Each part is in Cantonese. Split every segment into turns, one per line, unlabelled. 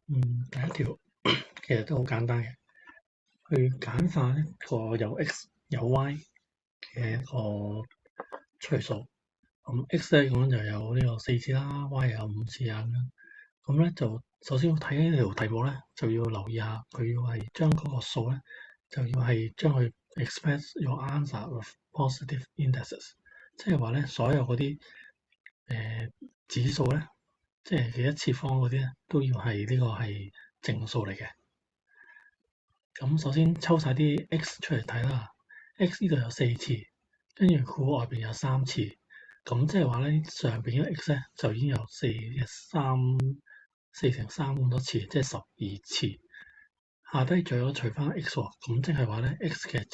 第一條其實都好簡單嘅，去簡化一個有 x 有 y 嘅一個除數。咁 x 咧講就有呢個4次啦，y 有5次啊咁樣。咁咧就首先睇呢條題目咧，就要留意下佢要係將嗰個數咧，就要係將佢 express your answer with positive indices，即係話咧所有嗰啲指數咧，即係佢一次方嗰啲咧，都要係呢個係正數嚟嘅。咁首先抽晒啲 x 出嚟睇啦 ，x 呢度有4次，跟住括外邊有3次，咁即係話咧上邊嘅 x 咧就已經有4乘3咁多次，即係12次。下低仲有除翻 x 喎，咁即係話咧 x 嘅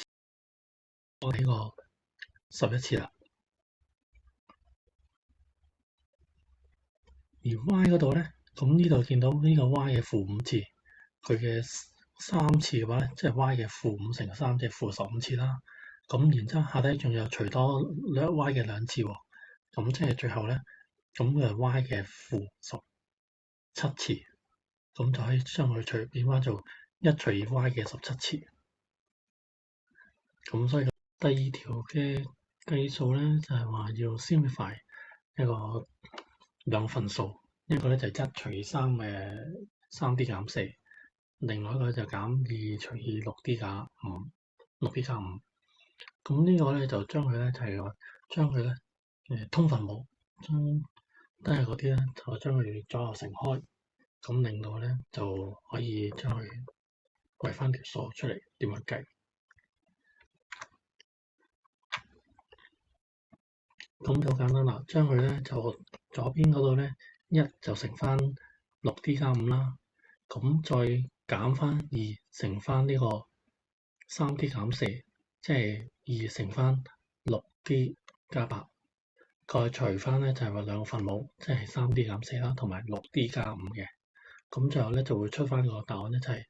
多呢個11次啦。而 y 嗰度咧，咁呢度見到呢個 y 嘅-5次，佢嘅3次嘅話咧，即係 y 嘅-5乘3，即係-15次啦。咁然之後下低仲有除多 y 嘅2次喎，咁即係最後咧，咁嘅 y 嘅-17次，咁就可以將佢變翻做1除以 y 嘅17次。咁所以第二條嘅計數咧，就係話要 simplify 一個兩份數，一個咧就1除以3嘅3d 減4，另外一個就減2除以6d 加5，6d 加5。咁呢個咧就將佢咧就係話將佢咧通分母，將都係嗰啲咧就將佢左右乘開，咁令到咧就可以將佢計翻條數出嚟點樣計。咁就好簡單啦，將佢咧就左邊嗰度咧1就乘翻6d 加5啦，咁再減翻2乘翻呢個3d 減4，即係2乘翻6d 加8，再除翻咧就係話兩個分母，即係3d 減4啦，同埋6d 加5嘅，咁最後咧就會出翻個答案咧就係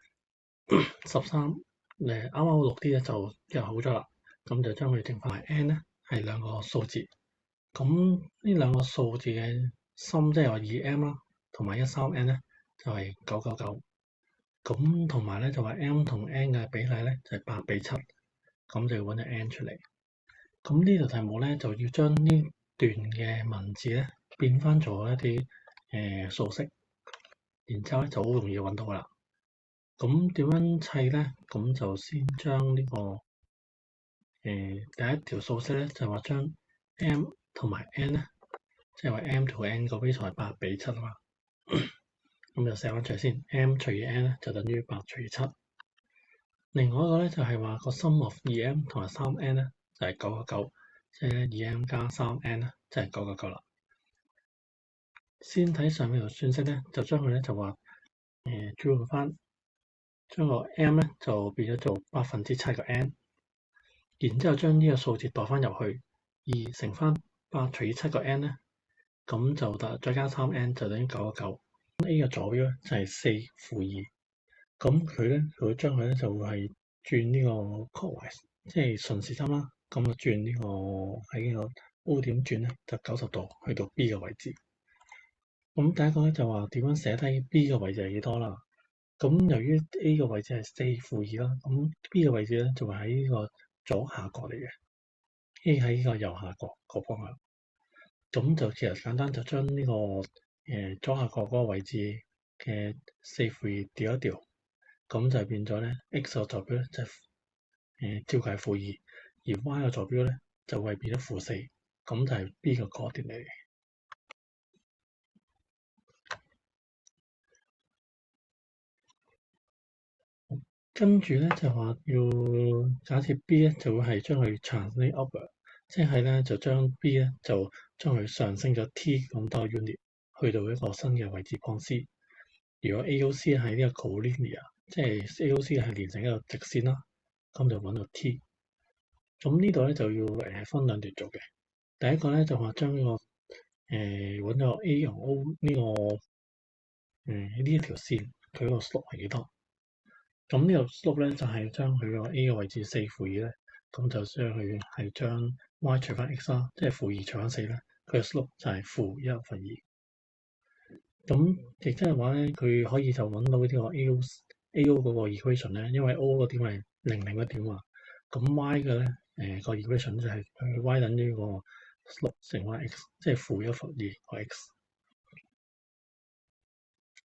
13。啱啱 6d 咧就約好咗啦，咁就將佢剩翻埋 n 咧係兩個數字。咁呢兩個數字嘅心，即係話2m 啦，同埋13n 咧，就係999。咁同埋咧就話 m 同 n 嘅比例咧就係8:7，咁就要揾隻 n 出嚟。咁呢條題目咧就要將呢段嘅文字咧變翻做一啲數式，然之後咧就好容易揾到噶啦。咁點樣砌咧？咁就先將呢個第一條數式咧就話將 m 同埋 n 咧，即係話 m 同 n 個比數係8:7啊嘛，咁就寫翻出嚟先。m 除以 n 咧就等於8除以7。另外一個咧就係話個 sum of 2m 同埋3n 咧就係999，即係咧 2m 加 3n 咧即係999啦。先睇上面條算式咧，就將佢咧就話轉換翻，將個 m 咧就變咗做7%個 n， 然之後將呢個數字代翻入去，2乘翻8除以7個 n 咧，咁就再加 3n 就等於999。A 嘅左標咧就係4負2，咁佢咧佢會將佢咧就會係轉呢個 clockwise，即係順時針啦。咁就轉呢個喺呢個 O 點轉咧就90度去到 B 嘅位置。咁第一個咧就話點樣寫低 B 嘅位置係幾多啦？咁由於 A 嘅位置係4負2啦，咁 B 嘅位置咧就會喺呢個左下角嚟嘅，A 喺呢個右下角個方向。咁就其實簡單，就將呢個左下角嗰個位置嘅4負2調一調，咁就變咗咧 x 個坐標咧就照計係負2，而 y 個坐標咧就會變咗負4，咁就係 B 個嗰段嚟嘅。跟住咧就話要假設 B 咧就會係將佢 translate upward，即係咧就將 B 咧就將佢上升咗 t 咁多 unit 去到一個新嘅位置 point C。如果 AOC 係呢個 collinear，即係 AOC 係連成一個直線啦，咁就揾到 t。咁呢度咧就要分兩段做嘅。第一個咧就話將呢個揾咗 A 同 O 呢個呢一條線，佢個 slope 係幾多？咁呢個 slope 咧就係將佢個 A 嘅位置4負2咧，咁就將佢係將 y 除翻 x 啦，即係負2除翻4咧，佢嘅 slope 就係-1/2。咁亦即係話咧，佢可以就揾到呢個 A.O. 嗰個 equation 咧，因為 O 個點係0個點嘛，咁 Y 嘅咧個 equation 就係佢 Y 等於個6乘 Y(x)，即係負1負2個 x。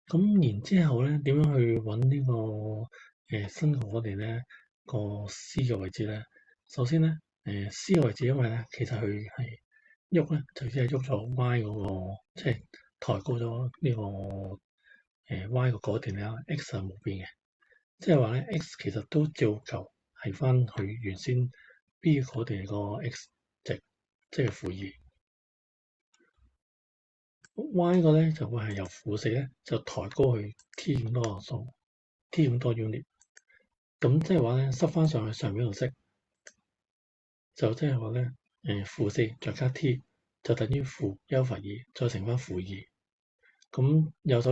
咁然之後咧，點樣去揾呢個新嘅我哋咧個 C 嘅位置咧？首先咧C 嘅位置，因為咧其實佢係喐咧，就只係喐咗 Y 嗰個，即係抬高咗呢個Y 個嗰段啦，X 係冇變嘅，即係話咧 X 其實都照舊係翻佢原先 B 嗰段個 X 值，即係負2。Y 個咧就會係由負4咧就抬高去 T 咁多個數 ，T 咁多 unit。咁即係話咧，塞翻上去上面度式，就即係話咧負4再加 T 就等於負1/2，再乘翻負2。咁右手